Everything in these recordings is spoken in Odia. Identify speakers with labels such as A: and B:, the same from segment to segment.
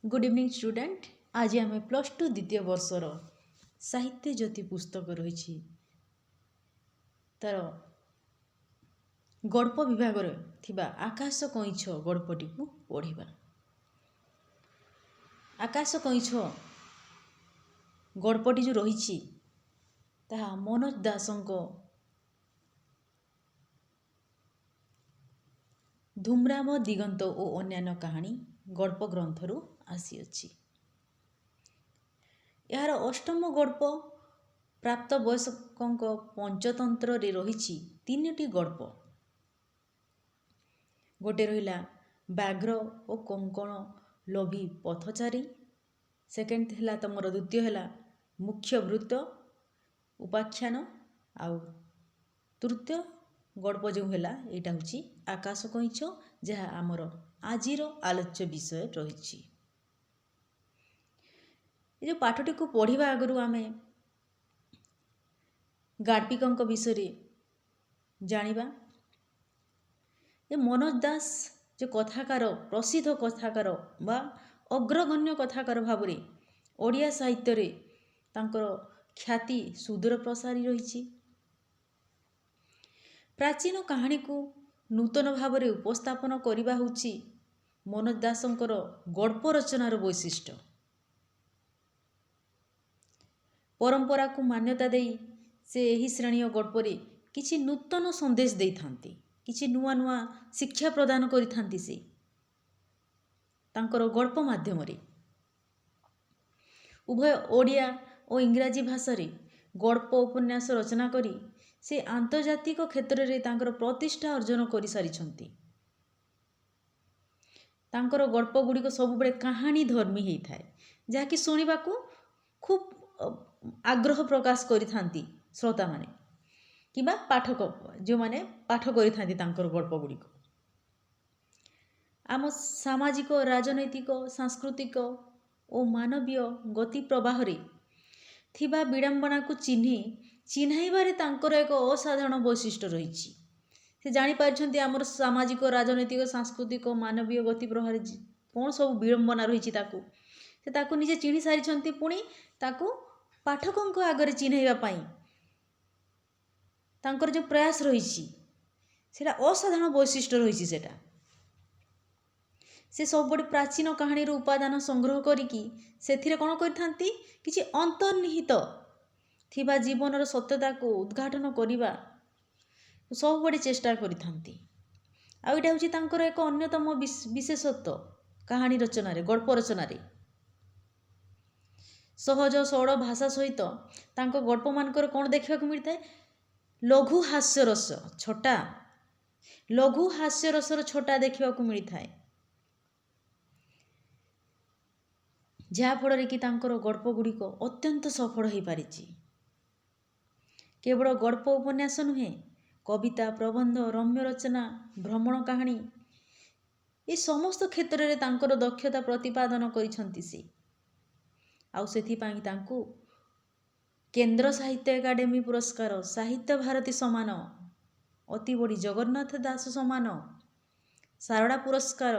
A: Good evening student. आज आम +2 द्वितीय वर्षर साहित्य ज्योति पुस्तक रही तार गल्प विभाग आकाश कईछ गल्पटी को पढ़ा। आकाश कईछ गल्पटी जो रही मनोज दासଙ୍କ धूम्राम दिगंत और अन्यान्य कहानी गल्प ग्रंथरू आसीअछि। यार अष्टम गल्प प्राप्त वयस्कों पंचतंत्र रे रही तीनोटी गल्प। गोटे रहिला व्याघ्र और कंकण लोभी पथचारी, सेकेंड है तुमर द्वितीय है मुख्य वृत्त उपाख्यान, आउ तृतीय गल्प जो है यहाँ हूँ आकाश कईछ, जहाँ आमर आजिर आलोच्य विषय रही। ये पाठटी को पढ़ा आगु आम गार्पिकों विषय जानिबा। ये मनोज दास जो कथाकार, प्रसिद्ध कथाकार बा अग्रगण्य कथाकार भाव में ओडिया साहित्य रे तांकर ख्याति सुदूर प्रसारी रही। प्राचीन कहानी को नूतन भाव में उपस्थापन करने होची मनोज दासंकर गल्प रचनार वैशिष्ट्य। परंपरा को मान्यता दे से यही श्रेणी गल्परे किछि नूतन संदेश दे थांती, किछि नुआ नुआ शिक्षा प्रदान करि थांती। से तांकर गल्प माध्यम रे उभय ओडिया और इंग्राजी भाषा रे गल्प उपन्यास रचना करी से आंतर्जातिक क्षेत्र में तांकर प्रतिष्ठा अर्जन कर सारी। तांकर गल्प गुड़िक सब बेले कहानी धर्मी होता है, जहाँकि शुणा को खूब आग्रह प्रकाश करिथांती श्रोता माने किबा पाठक जो माने पाठ करिथांती तांकर गल्प गुड़िक। आम सामाजिक, राजनैतिक, सांस्कृतिक और मानवीय गति प्रवाह रे थिबा विडंबना को चिन्हाइबारे तांकर एक असाधारण वैशिष्ट्य रही। से जानी पारछंती आमर सामाजिक, राजनैतिक, सांस्कृतिक, मानवीय गति प्रवाह कौन सब विडंबना रही से ताकू निजे चिन्हि सारी, पुणी ताकू पाठकों आगे चिन्हैबा पाई तांकर जो प्रयास रही सेटा असाधारण वैशिष्ट्य रही। सेटा से सब बड़ी प्राचीन कहानी उपादान संग्रह करिकी सेथिरे कौन करथांती किछि अंतर्निहित थिबा जीवनर सत्यता को उद्घाटन करिबा सब बड़ी चेष्टा करिथांती। आ इटा होछि तांकर एक अन्यतम विशेषत्व कहानी रचना रे, गल्प रचना रे। सहज सरल भाषा सहित तांको गल्प मानकर कौन देखा मिलता है, लघु हास्यरस छटा, लघु हास्यरसर छटा देखा मिलता है, जहाँफल कि तांकर गल्प गुड़िक अत्यंत सफल हो पारि। केवल गल्प उपन्यास नुहे, कविता, प्रबंध, रम्य रचना, भ्रमण कहानी ये समस्त क्षेत्र में तांकर दक्षता प्रतिपादन करिसंती से। आउ सेथिपाई तांकू केंद्र साहित्य एकाडेमी पुरस्कार, साहित्य भारती सम्मान, अति बड़ी जगन्नाथ दास सम्मान, शारदा पुरस्कार,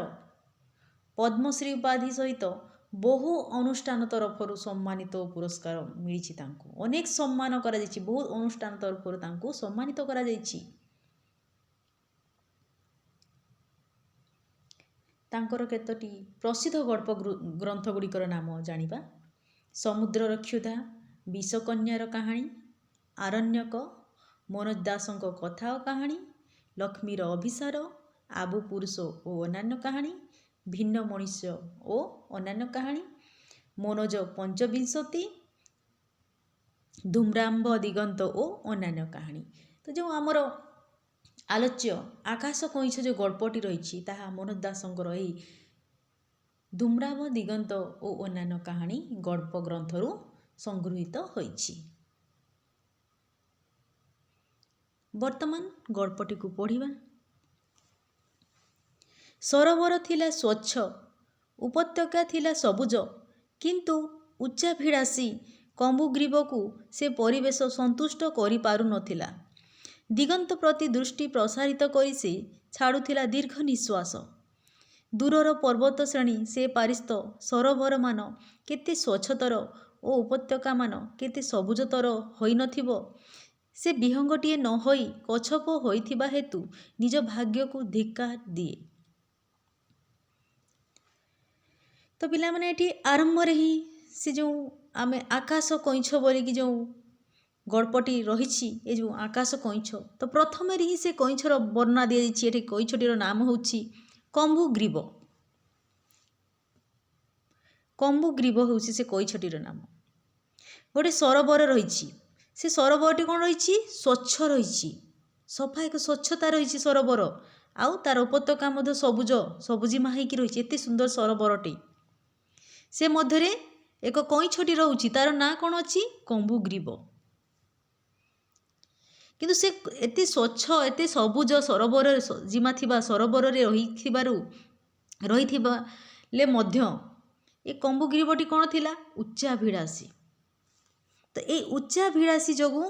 A: पद्मश्री उपाधि सहित बहु अनुष्ठान तरफरु सम्मानित पुरस्कार मिली। अनेक सम्मान करा जायछि, बहुत अनुष्ठान तरफरु तांकू सम्मानित करा जायछि। तांकर केतोटी प्रसिद्ध गल्प ग्रंथ गुड़िकर नाम जानिबा। समुद्रर क्षुधा, विषकन्यार कहानी, आरण्यक, मनोज दासंक कथा और कहानी, लक्ष्मीर अभिसार, आबु पुरुष और अन्यान्य कहानी, भिन्न मनुष्य और अन्यान्य कहानी, मनोज पंचविंशति, धूम्राम्ब दिगंत और अन्यान्य कहानी। तो जो आमर आलोच्य आकाश कईछ जो गल्पटी रही ताहा मनोज दासंकर एही धूम्राम्ब दिगंत और अन्यान्य कहानी गल्प ग्रंथरू संगृहीत होईछि। वर्तमान गल्पटी को पढ़िबा। सरोवर थिला स्वच्छ, उपत्यका थिला सबुज, किंतु उच्चा भिड़ासी कम्बुग्रीव को से परिवेश संतुष्ट करि पारु नथिला। दिगंत प्रति दृष्टि प्रसारित करी से छाड़ुथिला दीर्घ निश्वास। ଦୂରର ପର୍ବତ ଶ୍ରେଣୀ ସେ ପାରିସ୍ତ ସରୋବରମାନ କେତେ ସ୍ୱଚ୍ଛତର ଓ ଉପତ୍ୟକାମାନ କେତେ ସବୁଜତର ହୋଇନଥିବ। ସେ ବିହଙ୍ଗଟିଏ ନ ହୋଇ କଛପ ହୋଇଥିବା ହେତୁ ନିଜ ଭାଗ୍ୟକୁ ଧିକ୍କାର ଦିଏ। ତ ପିଲାମାନେ ଏଠି ଆରମ୍ଭରେ ହିଁ ସେ ଯେଉଁ ଆମେ ଆକାଶ କଇଁଛ ବୋଲିକି ଯେଉଁ ଗଳ୍ପଟି ରହିଛି, ଏ ଯେଉଁ ଆକାଶ କଇଁଛ, ତ ପ୍ରଥମରେ ହିଁ ସେ କଇଁଛର ବର୍ଣ୍ଣନା ଦିଆଯାଇଛି। ଏଠି କଇଁଛଟିର ନାମ ହେଉଛି କମ୍ବୁଗ୍ରୀବ। କମ୍ବୁଗ୍ରୀବ ହେଉଛି ସେ କଇଁଛଟିର ନାମ। ଗୋଟେ ସରୋବର ରହିଛି, ସେ ସରୋବରଟି କ'ଣ ରହିଛି? ସ୍ୱଚ୍ଛ ରହିଛି, ସଫା ଏକ ସ୍ୱଚ୍ଛତା ରହିଛି ସରୋବର, ଆଉ ତାର ଉପତ୍ୟକା ମଧ୍ୟ ସବୁଜିମା ହେଇକି ରହିଛି। ଏତେ ସୁନ୍ଦର ସରୋବରଟି, ସେ ମଧ୍ୟରେ ଏକ କଇଁଛଟି ରହୁଛି, ତାର ନାଁ କ'ଣ ଅଛି? କମ୍ବୁଗ୍ରୀବ। କିନ୍ତୁ ସେ ଏତେ ସ୍ୱଚ୍ଛ ଏତେ ସବୁଜ ସରୋବରରେ ଜିମା ଥିବା ସରୋବରରେ ରହିଥିଲେ ମଧ୍ୟ ଏ କମ୍ବୁଗ୍ରୀବଟି କ'ଣ ଥିଲା? ଉଚ୍ଚାଭିଳାଷୀ। ତ ଏଇ ଉଚ୍ଚାଭିଳାଷୀ ଯୋଗୁଁ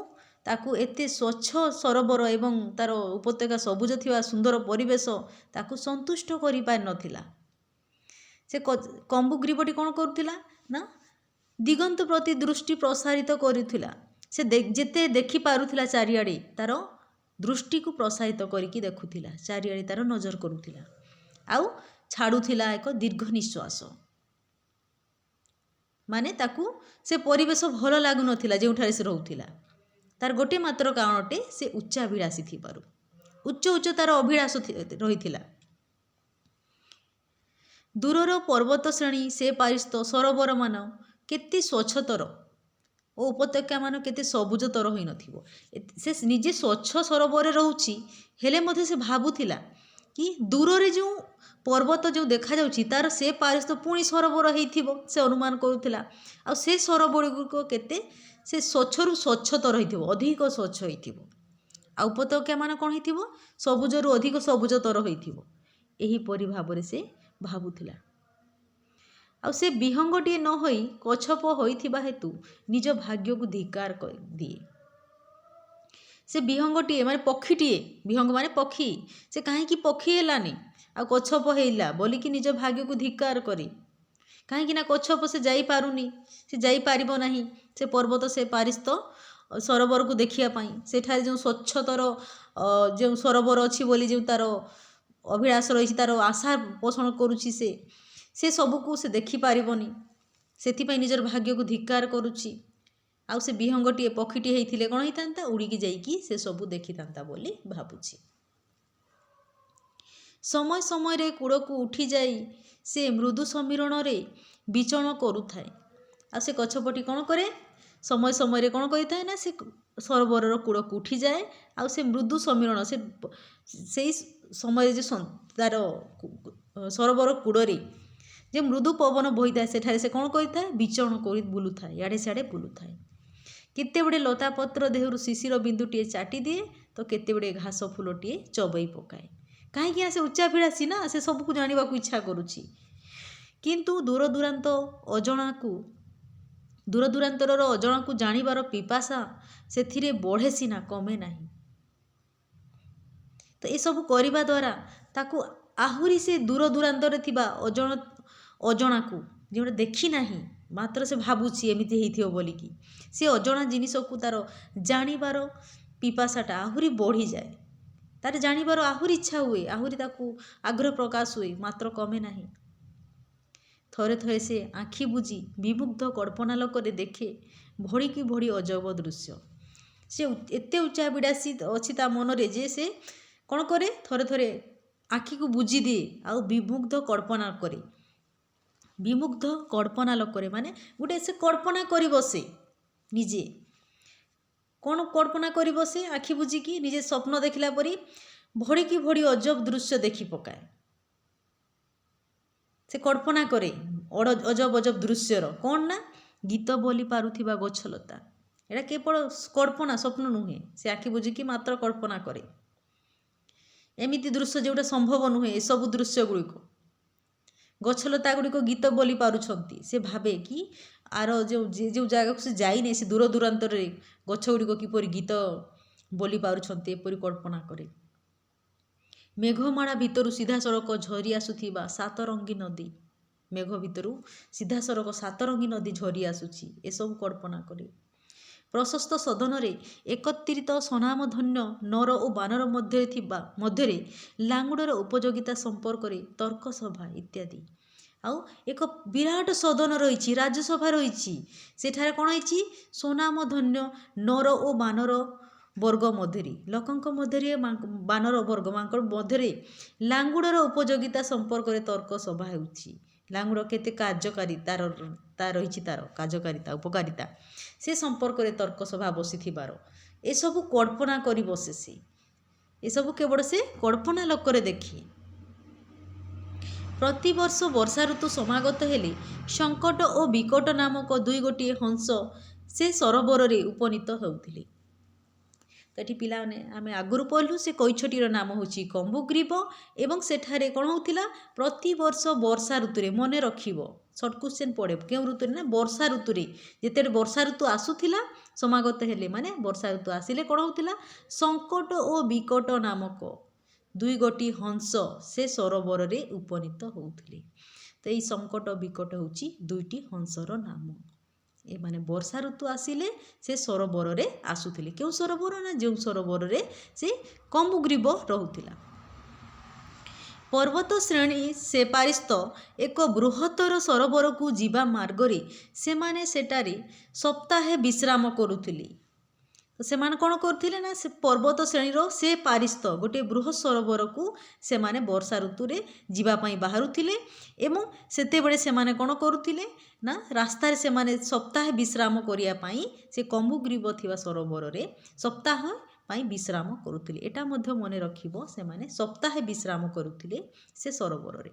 A: ତାକୁ ଏତେ ସ୍ୱଚ୍ଛ ସରୋବର ଏବଂ ତାର ଉପତ୍ୟକା ସବୁଜ ଥିବା ସୁନ୍ଦର ପରିବେଶ ତାକୁ ସନ୍ତୁଷ୍ଟ କରିପାରିନଥିଲା। ସେ କମ୍ବୁଗ୍ରୀବଟି କ'ଣ କରୁଥିଲା ନା ଦିଗନ୍ତ ପ୍ରତି ଦୃଷ୍ଟି ପ୍ରସାରିତ କରୁଥିଲା। ସେ ଯେତେ ଦେଖିପାରୁଥିଲା ଚାରିଆଡ଼େ ତାର ଦୃଷ୍ଟିକୁ ପ୍ରସାରିତ କରିକି ଦେଖୁଥିଲା, ଚାରିଆଡ଼େ ତାର ନଜର କରୁଥିଲା, ଆଉ ଛାଡ଼ୁଥିଲା ଏକ ଦୀର୍ଘ ନିଶ୍ୱାସ। ମାନେ ତାକୁ ସେ ପରିବେଶ ଭଲ ଲାଗୁନଥିଲା ଯେଉଁଠାରେ ସେ ରହୁଥିଲା। ତାର ଗୋଟେ ମାତ୍ର କାରଣଟେ, ସେ ଉଚ୍ଚାଭିଳାଷୀ ଥିବାରୁ ଉଚ୍ଚ ତାର ଅଭିଳାଷ ରହିଥିଲା। ଦୂରର ପର୍ବତ ଶ୍ରେଣୀ ସେ ପାରିସ୍ତ ସରୋବରମାନ କେତେ ସ୍ୱଚ୍ଛତର ଓ ଉପତ୍ୟକାମାନ କେତେ ସବୁଜତର ହୋଇନଥିବ। ସେ ନିଜେ ସ୍ୱଚ୍ଛ ସରୋବରରେ ରହୁଛି, ହେଲେ ମଧ୍ୟ ସେ ଭାବୁଥିଲା କି ଦୂରରେ ଯେଉଁ ପର୍ବତ ଯେଉଁ ଦେଖାଯାଉଛି ତାର ସେ ପାରିସ୍ତ ପୁଣି ସରୋବର ହେଇଥିବ, ସେ ଅନୁମାନ କରୁଥିଲା। ଆଉ ସେ ସରୋବର ଗୁଡ଼ିକ କେତେ ସେ ସ୍ୱଚ୍ଛରୁ ସ୍ୱଚ୍ଛତର ହେଇଥିବ, ଅଧିକ ସ୍ୱଚ୍ଛ ହେଇଥିବ, ଆଉ ଉପତ୍ୟକାମାନ କ'ଣ ହେଇଥିବ? ସବୁଜରୁ ଅଧିକ ସବୁଜତର ହୋଇଥିବ। ଏହିପରି ଭାବରେ ସେ ଭାବୁଥିଲା। ଆଉ ସେ ବିହଙ୍ଗଟିଏ ନ ହୋଇ କଛପ ହୋଇଥିବା ହେତୁ ନିଜ ଭାଗ୍ୟକୁ ଧିକ୍କାର ଦିଏ। ସେ ବିହଙ୍ଗଟିଏ ମାନେ ପକ୍ଷୀଟିଏ, ବିହଙ୍ଗ ମାନେ ପକ୍ଷୀ, ସେ କାହିଁକି ପକ୍ଷୀ ହେଲାନି ଆଉ କଛପ ହେଇଲା ବୋଲିକି ନିଜ ଭାଗ୍ୟକୁ ଧିକ୍କାର କରେ। କାହିଁକି ନା କଛପ ସେ ଯାଇପାରୁନି, ସେ ଯାଇପାରିବ ନାହିଁ ସେ ପର୍ବତ ସେ ପାରିସ୍ତ ସରୋବରକୁ ଦେଖିବା ପାଇଁ। ସେଠାରେ ଯେଉଁ ସ୍ୱଚ୍ଛତର ଯେଉଁ ସରୋବର ଅଛି ବୋଲି ଯେଉଁ ତାର ଅଭିଳାଷ ରହିଛି, ତାର ଆଶା ପୋଷଣ କରୁଛି, ସେ ସବୁକୁ ସେ ଦେଖିପାରିବନି, ସେଥିପାଇଁ ନିଜର ଭାଗ୍ୟକୁ ଧିକ୍କାର କରୁଛି। ଆଉ ସେ ବିହଙ୍ଗଟିଏ ପକ୍ଷୀଟିଏ ହେଇଥିଲେ କ'ଣ ହେଇଥାନ୍ତା? ଉଡ଼ିକି ଯାଇକି ସେ ସବୁ ଦେଖିଥାନ୍ତା ବୋଲି ଭାବୁଛି। ସମୟ ସମୟରେ କୂଳକୁ ଉଠିଯାଇ ସେ ମୃଦୁ ସମୀରଣରେ ବିଚରଣ କରୁଥାଏ। ଆଉ ସେ ଗଛପଟି କ'ଣ କରେ? ସମୟ ସମୟରେ କ'ଣ କରିଥାଏ ନା ସେ ସରୋବରର କୂଳକୁ ଉଠିଯାଏ, ଆଉ ସେ ମୃଦୁ ସମୀରଣ ସେଇ ସମୟରେ ଯେ ତାର ସରୋବର କୂଳରେ ଯେ ମୃଦୁ ପବନ ବହିଥାଏ, ସେଠାରେ ସେ କ'ଣ କରିଥାଏ? ବିଚରଣ କରି ବୁଲୁଥାଏ, ଇଆଡ଼େ ସିଆଡ଼େ ବୁଲୁଥାଏ। କେତେବେଳେ ଲତାପତ୍ର ଦେହରୁ ଶିଶିର ବିନ୍ଦୁଟିଏ ଚାଟିଦିଏ ତ କେତେବେଳେ ଘାସ ଫୁଲଟିଏ ଚୋବେଇ ପକାଏ। କାହିଁକି ନା ସେ ଉଚ୍ଚାଭିଳାଷୀ ନା, ସେ ସବୁକୁ ଜାଣିବାକୁ ଇଚ୍ଛା କରୁଛି। କିନ୍ତୁ ଦୂରଦୂରାନ୍ତରର ଅଜଣାକୁ ଜାଣିବାର ପିପାସା ସେଥିରେ ବଢ଼େ ସିନା, କମେ ନାହିଁ। ତ ଏସବୁ କରିବା ଦ୍ୱାରା ତାକୁ ଆହୁରି ସେ ଦୂରଦୂରାନ୍ତରେ ଥିବା ଅଜଣାକୁ ଯେଉଁଟା ଦେଖି ନାହିଁ, ମାତ୍ର ସେ ଭାବୁଛି ଏମିତି ହେଇଥିବ ବୋଲିକି, ସେ ଅଜଣା ଜିନିଷକୁ ତାର ଜାଣିବାର ପିପାସାଟା ଆହୁରି ବଢ଼ିଯାଏ। ତାର ଜାଣିବାର ଆହୁରି ଇଚ୍ଛା ହୁଏ, ଆହୁରି ତାକୁ ଆଗ୍ରହ ପ୍ରକାଶ ହୁଏ, ମାତ୍ର କମେ ନାହିଁ। ଥରେ ଥରେ ସେ ଆଖି ବୁଜି ବିମୁଗ୍ଧ କଳ୍ପନାଲୋକରେ ଦେଖେ ଭଳିକି ଭଳି ଅଜବ ଦୃଶ୍ୟ। ସେ ଏତେ ଉଚ୍ଚାଭିଳାଷୀ ଅଛି ତା ମନରେ ଯେ ସେ କ'ଣ କରେ? ଥରେ ଥରେ ଆଖିକୁ ବୁଜି ଦିଏ ଆଉ ବିମୁଗ୍ଧ କଳ୍ପନାଲୋକରେ ମାନେ ଗୋଟେ ସେ କଳ୍ପନା କରି ବସେ। ନିଜେ କ'ଣ କଳ୍ପନା କରି ବସେ? ଆଖି ବୁଜିକି ନିଜେ ସ୍ୱପ୍ନ ଦେଖିଲା ପରି ଭଳିକି ଭଳି ଅଜବ ଦୃଶ୍ୟ ଦେଖି ପକାଏ। ସେ କଳ୍ପନା କରେ ଅଜବ ଦୃଶ୍ୟର। କ'ଣ ନା ଗୀତ ବୋଲି ପାରୁଥିବା ଗଛଲତା। ଏଇଟା କେବଳ କଳ୍ପନା, ସ୍ୱପ୍ନ ନୁହେଁ। ସେ ଆଖି ବୁଜିକି ମାତ୍ର କଳ୍ପନା କରେ ଏମିତି ଦୃଶ୍ୟ ଯେଉଁଟା ସମ୍ଭବ ନୁହେଁ। ଏସବୁ ଦୃଶ୍ୟ ଗୁଡ଼ିକ ଗଛଲତା ଗୁଡ଼ିକ ଗୀତ ବୋଲି ପାରୁଛନ୍ତି। ସେ ଭାବେ କି ଯେଉଁ ଜାଗାକୁ ସେ ଯାଇନି, ସେ ଦୂରାନ୍ତରରେ ଗଛ ଗୁଡ଼ିକ କିପରି ଗୀତ ବୋଲି ପାରୁଛନ୍ତି, ଏପରି କଳ୍ପନା କରେ। ମେଘମାଳା ଭିତରୁ ସିଧାସଳଖ ଝରି ଆସୁଥିବା ସାତରଙ୍ଗୀ ନଦୀ, ମେଘ ଭିତରୁ ସିଧାସଳଖ ସାତରଙ୍ଗୀ ନଦୀ ଝରି ଆସୁଛି, ଏସବୁ କଳ୍ପନା କରି ପ୍ରଶସ୍ତ ସଦନରେ ଏକତ୍ରିତ ସ୍ୱନାମଧନ୍ୟ ନର ଓ ବାନର ମଧ୍ୟରେ ଲାଙ୍ଗୁଡ଼ର ଉପଯୋଗିତା ସମ୍ପର୍କରେ ତର୍କ ସଭା ଇତ୍ୟାଦି। ଆଉ ଏକ ବିରାଟ ସଦନ ରହିଛି, ରାଜସଭା ରହିଛି, ସେଠାରେ କ'ଣ ହେଇଛି? ସ୍ୱନାମଧନ୍ୟ ନର ଓ ବାନର ବର୍ଗ ମଧ୍ୟରେ, ଲୋକଙ୍କ ମଧ୍ୟରେ, ବାନର ବର୍ଗମାନଙ୍କ ମଧ୍ୟରେ ଲାଙ୍ଗୁଡ଼ର ଉପଯୋଗିତା ସମ୍ପର୍କରେ ତର୍କ ସଭା ହେଉଛି। ଲାଙ୍ଗୁଡ଼ କେତେ କାର୍ଯ୍ୟକାରୀ, ତାର ରହିଛି ତାର କାର୍ଯ୍ୟକାରିତା, ଉପକାରିତା, ସେ ସମ୍ପର୍କରେ ତର୍କ ସଭା ବସିଥିବାର ଏସବୁ କଳ୍ପନା କରି ବସେ ସେ। ଏସବୁ କେବଳ ସେ କଳ୍ପନା ଲୋକରେ ଦେଖେ। ପ୍ରତିବର୍ଷ ବର୍ଷା ଋତୁ ସମାଗତ ହେଲେ ସଙ୍କଟ ଓ ବିକଟ ନାମକ ଦୁଇ ଗୋଟିଏ ହଂସ ସେ ସରୋବରରେ ଉପନୀତ ହେଉଥିଲେ। ତ ଏଠି ପିଲାମାନେ ଆମେ ଆଗରୁ ପଢ଼ିଲୁ, ସେ କଇଛଟିର ନାମ ହେଉଛି କମ୍ବୁଗ୍ରୀବ ଏବଂ ସେଠାରେ କ'ଣ ହେଉଥିଲା? ପ୍ରତିବର୍ଷ ବର୍ଷା ଋତୁରେ, ମନେ ରଖିବ, ସର୍ଟ କ୍ୱେଶ୍ଚନ୍ ପଡ଼େ, କେଉଁ ଋତୁରେ? ନା ବର୍ଷା ଋତୁରେ। ଯେତେବେଳେ ବର୍ଷା ଋତୁ ଆସୁଥିଲା, ସମାଗତ ହେଲେ ମାନେ ବର୍ଷା ଋତୁ ଆସିଲେ କ'ଣ ହେଉଥିଲା? ସଙ୍କଟ ଓ ବିକଟ ନାମକ ଦୁଇ ଗୋଟି ହଂସ ସେ ସରୋବରରେ ଉପନୀତ ହେଉଥିଲେ। ତ ଏଇ ସଙ୍କଟ ବିକଟ ହେଉଛି ଦୁଇଟି ହଂସର ନାମ। ଏମାନେ ବର୍ଷା ଋତୁ ଆସିଲେ ସେ ସରୋବରରେ ଆସୁଥିଲେ। କେଉଁ ସରୋବର? ନା ଯେଉଁ ସରୋବରରେ ସେ କମ୍ବୁଗ୍ରୀବ ରହୁଥିଲା। ପର୍ବତ ଶ୍ରେଣୀ ସେପାରିସ୍ଥ ଏକ ବୃହତ୍ତର ସରୋବରକୁ ଯିବା ମାର୍ଗରେ ସେମାନେ ସେଠାରେ ସପ୍ତାହେ ବିଶ୍ରାମ କରୁଥିଲେ। ସେମାନେ କ'ଣ କରୁଥିଲେ? ନା ସେ ପର୍ବତ ଶ୍ରେଣୀର ସେ ପାରିସ୍ଥ ଗୋଟିଏ ବୃହତ୍ ସରୋବରକୁ ସେମାନେ ବର୍ଷା ଋତୁରେ ଯିବା ପାଇଁ ବାହାରୁଥିଲେ ଏବଂ ସେତେବେଳେ ସେମାନେ କ'ଣ କରୁଥିଲେ? ନା ରାସ୍ତାରେ ସେମାନେ ସପ୍ତାହେ ବିଶ୍ରାମ କରିବା ପାଇଁ ସେ କମ୍ବୁଗ୍ରୀବ ଥିବା ସରୋବରରେ ସପ୍ତାହ ପାଇଁ ବିଶ୍ରାମ କରୁଥିଲେ। ଏଟା ମଧ୍ୟ ମନେ ରଖିବ, ସେମାନେ ସପ୍ତାହେ ବିଶ୍ରାମ କରୁଥିଲେ ସେ ସରୋବରରେ।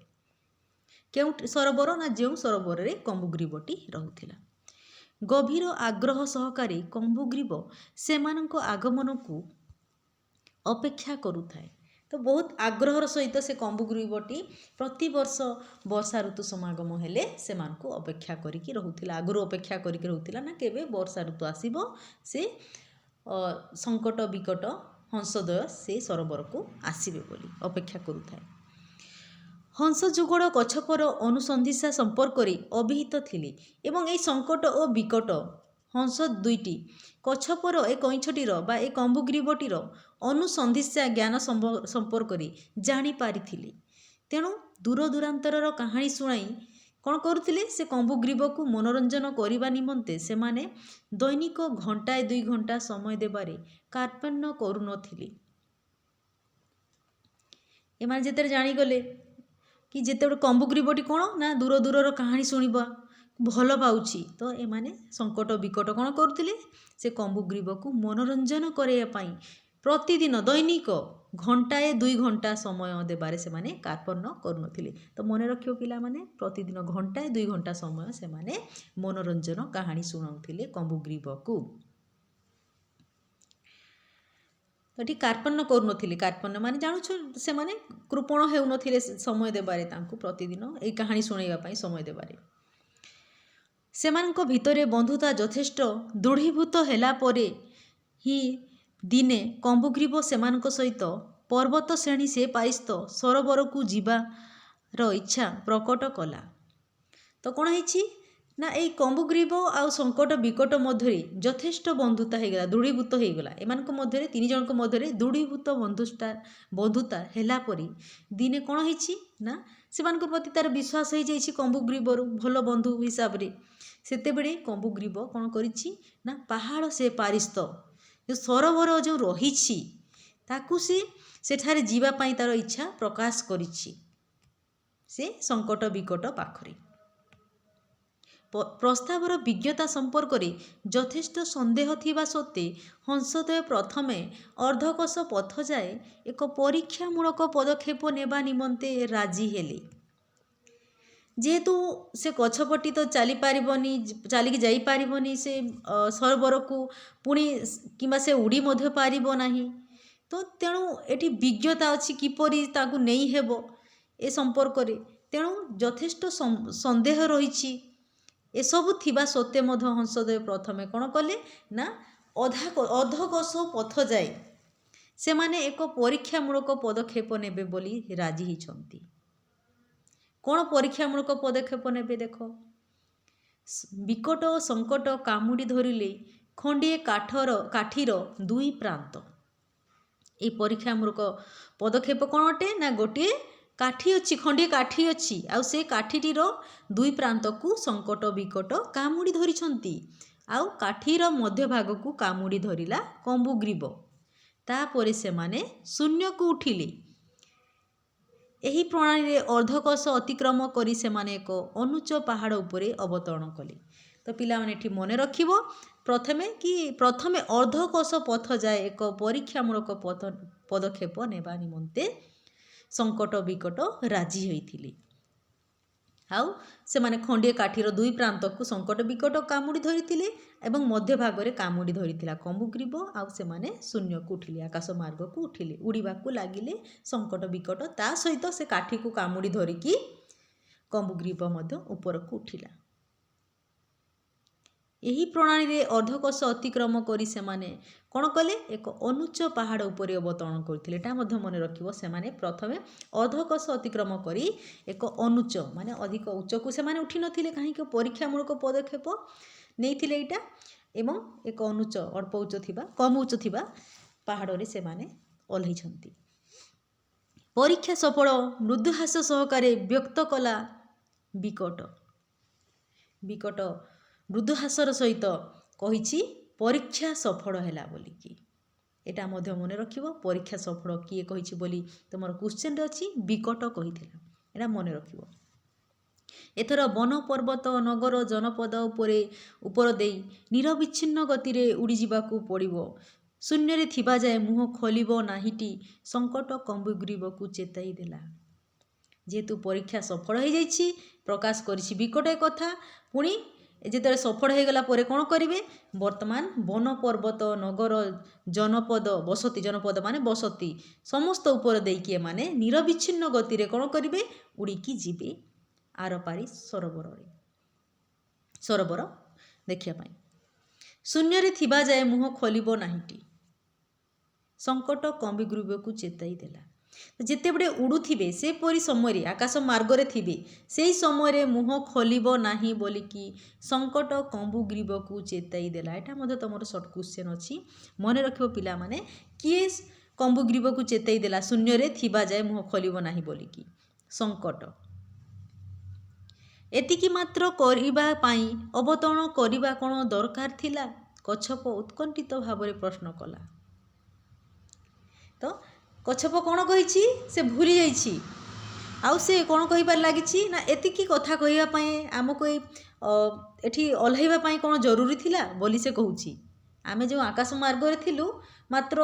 A: କେଉଁ ସରୋବର? ନା ଯେଉଁ ସରୋବରରେ କମ୍ବୁଗ୍ରୀବଟି ରହୁଥିଲା। ଗଭୀର ଆଗ୍ରହ ସହକାରେ କମ୍ବୁଗ୍ରୀବ ସେମାନଙ୍କ ଆଗମନକୁ ଅପେକ୍ଷା କରୁଥାଏ। ତ ବହୁତ ଆଗ୍ରହର ସହିତ ସେ କମ୍ବୁଗ୍ରୀବଟି ପ୍ରତିବର୍ଷ ବର୍ଷା ଋତୁ ସମାଗମ ହେଲେ ସେମାନଙ୍କୁ ଅପେକ୍ଷା କରିକି ରହୁଥିଲା। ଆଗରୁ ଅପେକ୍ଷା କରିକି ରହୁଥିଲା ନା କେବେ ବର୍ଷା ଋତୁ ଆସିବ, ସେ ସଙ୍କଟ ବିକଟ ହଂସଦ୍ୱୟ ସେ ସରୋବରକୁ ଆସିବେ ବୋଲି ଅପେକ୍ଷା କରୁଥାଏ। ହଂସ ଯୁଗଳ କଚ୍ଛପର ଅନୁସନ୍ଧିତ୍ସା ସମ୍ପର୍କରେ ଅଭିହିତ ଥିଲେ ଏବଂ ଏହି ସଙ୍କଟ ଓ ବିକଟ ହଂସ ଦୁଇଟି କଚ୍ଛପର ଏ କଇଁଛଟିର ବା ଏ କମ୍ବୁଗ୍ରୀବଟିର ଅନୁସନ୍ଧିତ୍ସା ଜ୍ଞାନ ସମ୍ପର୍କରେ ଜାଣିପାରିଥିଲେ। ତେଣୁ ଦୂରଦୂରାନ୍ତରର କାହାଣୀ ଶୁଣାଇ କ'ଣ କରୁଥିଲେ? ସେ କମ୍ବୁଗ୍ରୀବକୁ ମନୋରଞ୍ଜନ କରିବା ନିମନ୍ତେ ସେମାନେ ଦୈନିକ ଘଣ୍ଟାଏ 2 ଘଣ୍ଟା ସମୟ ଦେବାରେ କାର୍ପଣ୍ୟ କରୁନଥିଲେ। ଏମାନେ ଯେତେବେଳେ ଜାଣିଗଲେ କି ଯେତେବେଳେ କମ୍ବୁଗ୍ରୀବଟି କ'ଣ? ନା ଦୂର ଦୂରର କାହାଣୀ ଶୁଣିବା ଭଲ ପାଉଛି, ତ ଏମାନେ ସଙ୍କଟ ବିକଟ କ'ଣ କରୁଥିଲେ? ସେ କମ୍ବୁଗ୍ରୀବକୁ ମନୋରଞ୍ଜନ କରାଇବା ପାଇଁ ପ୍ରତିଦିନ ଦୈନିକ ଘଣ୍ଟାଏ 2 ଘଣ୍ଟା ସମୟ ଦେବାରେ ସେମାନେ କାର୍ପଣ୍ୟ କରୁନଥିଲେ। ତ ମନେ ରଖିବ ପିଲାମାନେ, ପ୍ରତିଦିନ ଘଣ୍ଟାଏ 2 ଘଣ୍ଟା ସମୟ ସେମାନେ ମନୋରଞ୍ଜନ କାହାଣୀ ଶୁଣାଉଥିଲେ କମ୍ବୁଗ୍ରୀବକୁ। ଏଠି କାର୍ପଣ୍ୟ କରୁନଥିଲେ। କାର୍ପଣ୍ୟ ମାନେ ଜାଣୁଛ, ସେମାନେ କୃପଣ ହେଉନଥିଲେ ସମୟ ଦେବାରେ, ତାଙ୍କୁ ପ୍ରତିଦିନ ଏହି କାହାଣୀ ଶୁଣାଇବା ପାଇଁ ସମୟ ଦେବାରେ। ସେମାନଙ୍କ ଭିତରେ ବନ୍ଧୁତା ଯଥେଷ୍ଟ ଦୃଢ଼ୀଭୂତ ହେଲା ପରେ ହିଁ ଦିନେ କମ୍ବୁଗ୍ରୀବ ସେମାନଙ୍କ ସହିତ ପର୍ବତ ଶ୍ରେଣୀ ସେ ପାରିସ୍ଥ ସରୋବରକୁ ଯିବାର ଇଚ୍ଛା ପ୍ରକଟ କଲା। ତ କ'ଣ ହେଇଛି? ନା ଏଇ କମ୍ବୁଗ୍ରୀବ ଆଉ ସଙ୍କଟ ବିକଟ ମଧ୍ୟରେ ଯଥେଷ୍ଟ ବନ୍ଧୁତା ହେଇଗଲା, ଦୃଢ଼ୀଭୂତ ହେଇଗଲା। ଏମାନଙ୍କ ମଧ୍ୟରେ, 3 ଜଣଙ୍କ ମଧ୍ୟରେ ଦୃଢ଼ୀଭୂତ ବନ୍ଧୁତା ହେଲା ପରେ ଦିନେ କ'ଣ ହେଇଛି? ନା ସେମାନଙ୍କ ପ୍ରତି ତାର ବିଶ୍ୱାସ ହେଇଯାଇଛି କମ୍ବୁଗ୍ରୀବରୁ ଭଲ ବନ୍ଧୁ ହିସାବରେ। ସେତେବେଳେ କମ୍ବୁଗ୍ରୀବ କ'ଣ କରିଛି? ନା ପାହାଡ଼ ସେ ପାରିସ୍ଥ ଯେଉଁ ସରୋବର ଯେଉଁ ରହିଛି ତାକୁ ସେଠାରେ ଯିବା ପାଇଁ ତାର ଇଚ୍ଛା ପ୍ରକାଶ କରିଛି ସେ ସଙ୍କଟ ବିକଟ ପାଖରେ। ପ୍ରସ୍ତାବର ବିଜ୍ଞତା ସମ୍ପର୍କରେ ଯଥେଷ୍ଟ ସନ୍ଦେହ ଥିବା ସତ୍ତ୍ୱେ ହଂସଦ୍ୱୟ ପ୍ରଥମେ ଅର୍ଦ୍ଧକୋଶ ପଥ ଯାଏ ଏକ ପରୀକ୍ଷାମୂଳକ ପଦକ୍ଷେପ ନେବା ନିମନ୍ତେ ରାଜି ହେଲେ। ଯେହେତୁ ସେ ଗଛପଟି ତ ଚାଲିପାରିବନି, ଚାଲିକି ଯାଇପାରିବନି ସେ ସରୋବରକୁ, ପୁଣି କିମ୍ବା ସେ ଉଡ଼ି ମଧ୍ୟ ପାରିବ ନାହିଁ, ତ ତେଣୁ ଏଠି ବିଜ୍ଞତା ଅଛି କିପରି ତାକୁ ନେଇ ହେବ ଏ ସମ୍ପର୍କରେ। ତେଣୁ ଯଥେଷ୍ଟ ସନ୍ଦେହ ରହିଛି। ଏସବୁ ଥିବା ସତ୍ତ୍ୱେ ମଧ୍ୟ ହଂସଦ୍ୱୟ ପ୍ରଥମେ କ'ଣ କଲେ? ନା ଅର୍ଦ୍ଧକୋଶ ପଥ ଯାଏ ସେମାନେ ଏକ ପରୀକ୍ଷାମୂଳକ ପଦକ୍ଷେପ ନେବେ ବୋଲି ରାଜି ହୋଇଛନ୍ତି। କ'ଣ ପରୀକ୍ଷାମୂଳକ ପଦକ୍ଷେପ ନେବେ ଦେଖ। ବିକଟ ଓ ସଙ୍କଟ କାମୁଡ଼ି ଧରିଲେ ଖଣ୍ଡିଏ କାଠିର ଦୁଇ ପ୍ରାନ୍ତ। এই ପରୀକ୍ଷାମୂଳକ ପଦକ୍ଷେପ କ'ଣ ଅଟେ ନା ଗୋଟିଏ କାଠି ଅଛି, ଖଣ୍ଡିଏ କାଠି ଅଛି, ଆଉ ସେ କାଠିଟିର ଦୁଇ ପ୍ରାନ୍ତକୁ ସଙ୍କଟ ବିକଟ କାମୁଡ଼ି ଧରିଛନ୍ତି। ଆଉ କାଠିର ମଧ୍ୟଭାଗକୁ କାମୁଡ଼ି ଧରିଲା କମ୍ବୁଗ୍ରୀବ। ତାପରେ ସେମାନେ ଶୂନ୍ୟକୁ ଉଠିଲେ। ଏହି ପ୍ରଣାଳୀରେ ଅର୍ଦ୍ଧକୋଶ ଅତିକ୍ରମ କରି ସେମାନେ ଏକ ଅନୁଚ୍ଚ ପାହାଡ଼ ଉପରେ ଅବତରଣ କଲେ। ତ ପିଲାମାନେ ଏଠି ମନେ ରଖିବ, ପ୍ରଥମେ ଅର୍ଦ୍ଧକୋଶ ପଥ ଯାଏ ଏକ ପରୀକ୍ଷାମୂଳକ ପଦକ୍ଷେପ ନେବା ନିମନ୍ତେ ସଙ୍କଟ ବିକଟ ରାଜି ହୋଇଥିଲେ। ଆଉ ସେମାନେ ଖଣ୍ଡିଏ କାଠିର ଦୁଇ ପ୍ରାନ୍ତକୁ ସଙ୍କଟ ବିକଟ କାମୁଡ଼ି ଧରିଥିଲେ ଏବଂ ମଧ୍ୟଭାଗରେ କାମୁଡ଼ି ଧରିଥିଲା କମ୍ବୁଗ୍ରୀବ। ଆଉ ସେମାନେ ଶୂନ୍ୟକୁ ଉଠିଲେ, ଆକାଶ ମାର୍ଗକୁ ଉଠିଲେ, ଉଡ଼ିବାକୁ ଲାଗିଲେ ସଙ୍କଟ ବିକଟ। ତା ସହିତ ସେ କାଠିକୁ କାମୁଡ଼ି ଧରିକି କମ୍ବୁଗ୍ରୀବ ମଧ୍ୟ ଉପରକୁ ଉଠିଲା। ଏହି ପ୍ରଣାଳୀରେ ଅର୍ଦ୍ଧକୋଶ ଅତିକ୍ରମ କରି ସେମାନେ କ'ଣ କଲେ? ଏକ ଅନୁଚ୍ଚ ପାହାଡ଼ ଉପରେ ଅବତରଣ କରିଥିଲେ। ଏଟା ମଧ୍ୟ ମନେ ରଖିବ, ସେମାନେ ପ୍ରଥମେ ଅର୍ଦ୍ଧକୋଶ ଅତିକ୍ରମ କରି ଏକ ଅନୁଚ୍ଚ ମାନେ ଅଧିକ ଉଚ୍ଚକୁ ସେମାନେ ଉଠି ନଥିଲେ, କାହିଁକି? ପରୀକ୍ଷାମୂଳକ ପଦକ୍ଷେପ ନେଇଥିଲେ ଏଇଟା। ଏବଂ ଏକ ଅନୁଚ୍ଚ ଅଳ୍ପ ଉଚ୍ଚ ଥିବା କମ୍ ଉଚ୍ଚ ଥିବା ପାହାଡ଼ରେ ସେମାନେ ଓହ୍ଲାଇଛନ୍ତି। ପରୀକ୍ଷା ସଫଳ ମୃଦୁହାସ ସହକାରେ ବ୍ୟକ୍ତ କଲା ବିକଟ। ବିକଟ ମୃଦୁହାସର ସହିତ କହିଛି ପରୀକ୍ଷା ସଫଳ ହେଲା ବୋଲିକି। ଏଟା ମଧ୍ୟ ମନେ ରଖିବ, ପରୀକ୍ଷା ସଫଳ କିଏ କହିଛି ବୋଲି ତୁମର କ୍ୱେଶ୍ଚନରେ ଅଛି, ବିକଟ କହିଥିଲା। ଏଟା ମନେ ରଖିବ। ଏଥର ବନ ପର୍ବତ ନଗର ଜନପଦ ଉପର ଦେଇ ନିରବିଚ୍ଛିନ୍ନ ଗତିରେ ଉଡ଼ିଯିବାକୁ ପଡ଼ିବ। ଶୂନ୍ୟରେ ଥିବା ଯାଏ ମୁହଁ ଖୋଲିବ ନାହିଁଟି ସଙ୍କଟ କମ୍ବୁଗ୍ରୀବକୁ ଚେତାଇ ଦେଲା। ଯେହେତୁ ପରୀକ୍ଷା ସଫଳ ହୋଇଯାଇଛି, ପ୍ରକାଶ କରିଛି ବିକଟ ଏ କଥା। ପୁଣି ଯେତେବେଳେ ସଫଳ ହୋଇଗଲା ପରେ କ'ଣ କରିବେ? ବର୍ତ୍ତମାନ ବନ ପର୍ବତ ନଗର ଜନପଦ ଜନପଦ ମାନେ ବସତି ସମସ୍ତ ଉପର ଦେଇକି ଏମାନେ ନିରବିଚ୍ଛିନ୍ନ ଗତିରେ କ'ଣ କରିବେ? ଉଡ଼ିକି ଯିବେ ଆରପାରି ସରୋବର ଦେଖିବା ପାଇଁ। ଶୂନ୍ୟରେ ଥିବା ଯାଏ ମୁହଁ ଖୋଲିବ ନାହିଁଟି ସଙ୍କଟ କମ୍ବୁଗ୍ରୀବକୁ ଚେତାଇ ଦେଲା। ଯେତେବେଳେ ଉଡ଼ୁଥିବେ, ସେପରି ସମୟରେ ଆକାଶ ମାର୍ଗରେ ଥିବେ, ସେହି ସମୟରେ ମୁହଁ ଖୋଲିବ ନାହିଁ ବୋଲିକି ସଙ୍କଟ କମ୍ବୁଗ୍ରୀବକୁ ଚେତାଇ ଦେଲା। ଏଟା ମଧ୍ୟ ତୁମର ସର୍ଟ କ୍ୱେଶ୍ଚନ୍ ଅଛି, ମନେ ରଖିବ ପିଲାମାନେ। କିଏ କମ୍ବୁଗ୍ରୀବକୁ ଚେତାଇ ଦେଲା ଶୂନ୍ୟରେ ଥିବା ଯାଏ ମୁହଁ ଖୋଲିବ ନାହିଁ ବୋଲିକି? ସଙ୍କଟ। ଏତିକି ମାତ୍ର କରିବା ପାଇଁ ଅବତରଣ କରିବା କ'ଣ ଦରକାର ଥିଲା? କଚ୍ଛପ ଉତ୍କଣ୍ଠିତ ଭାବରେ ପ୍ରଶ୍ନ କଲା। ତ କଚ୍ଛପ କ'ଣ କହିଛି? ସେ ଭୁଲି ଯାଇଛି। ଆଉ ସେ କ'ଣ କହିବାରେ ଲାଗିଛି ନା ଏତିକି କଥା କହିବା ପାଇଁ ଆମକୁ ଏଠି ଓହ୍ଲାଇବା ପାଇଁ କ'ଣ ଜରୁରୀ ଥିଲା ବୋଲି ସେ କହୁଛି। ଆମେ ଯେଉଁ ଆକାଶ ମାର୍ଗରେ ଥିଲୁ, ମାତ୍ର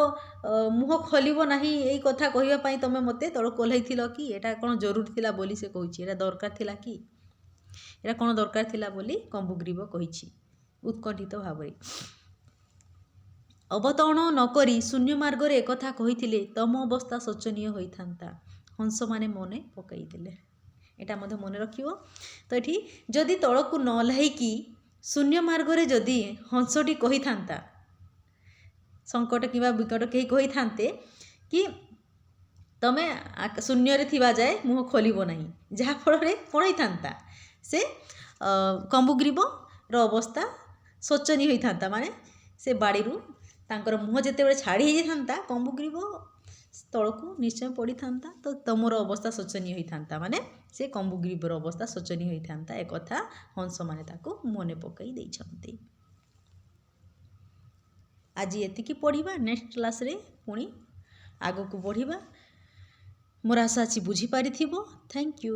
A: ମୁହଁ ଖୋଲିବ ନାହିଁ ଏଇ କଥା କହିବା ପାଇଁ ତୁମେ ମୋତେ ତଳକୁ ଓହ୍ଲାଇଥିଲ କି? ଏଟା କ'ଣ ଜରୁରୀ ଥିଲା ବୋଲି ସେ କହୁଛି। ଏଟା ଦରକାର ଥିଲା କି? ଏଟା କ'ଣ ଦରକାର ଥିଲା ବୋଲି କମ୍ବୁଗ୍ରୀବ କହିଛି ଉତ୍କଣ୍ଠିତ ଭାବରେ। ଅବତରଣ ନକରି ଶୂନ୍ୟ ମାର୍ଗରେ ଏକଥା କହିଥିଲେ ତମ ଅବସ୍ଥା ଶୋଚନୀୟ ହୋଇଥାନ୍ତା। ହଂସମାନେ ମନେ ପକାଇଦେଲେ। ଏଟା ମଧ୍ୟ ମନେ ରଖିବ। ତ ଏଠି ଯଦି ତଳକୁ ନ ଓହ୍ଲାଇକି ଶୂନ୍ୟ ମାର୍ଗରେ ଯଦି ହଂସଟି କହିଥାନ୍ତା, ସଙ୍କଟ କିମ୍ବା ବିକଟ କେହି କହିଥାନ୍ତେ କି ତମେ ଶୂନ୍ୟରେ ଥିବା ଯାଏ ମୁହଁ ଖୋଲିବ ନାହିଁ, ଯାହାଫଳରେ କ'ଣ ହେଇଥାନ୍ତା? ସେ କମ୍ବୁଗ୍ରୀବର ଅବସ୍ଥା ଶୋଚନୀୟ ହୋଇଥାନ୍ତା। ମାନେ ସେ ବାଡ଼ିରୁ ତାଙ୍କର ମୁହଁ ଯେତେବେଳେ ଛାଡ଼ି ହେଇଯାଇଥାନ୍ତା, କମ୍ବୁଗ୍ରୀବ ତଳକୁ ନିଶ୍ଚୟ ପଡ଼ିଥାନ୍ତା। ତ ତମର ଅବସ୍ଥା ଶୋଚନୀୟ ହୋଇଥାନ୍ତା, ମାନେ ସେ କମ୍ବୁଗ୍ରୀବର ଅବସ୍ଥା ଶୋଚନୀୟ ହୋଇଥାନ୍ତା। ଏକଥା ହଂସମାନେ ତାକୁ ମନେ ପକାଇ ଦେଇଛନ୍ତି। ଆଜି ଏତିକି ପଢ଼ିବା, ନେକ୍ସଟ କ୍ଲାସ୍ରେ ପୁଣି ଆଗକୁ ବଢ଼ିବା। ମୋର ଆଶା ଅଛି ବୁଝିପାରିଥିବ। Thank you.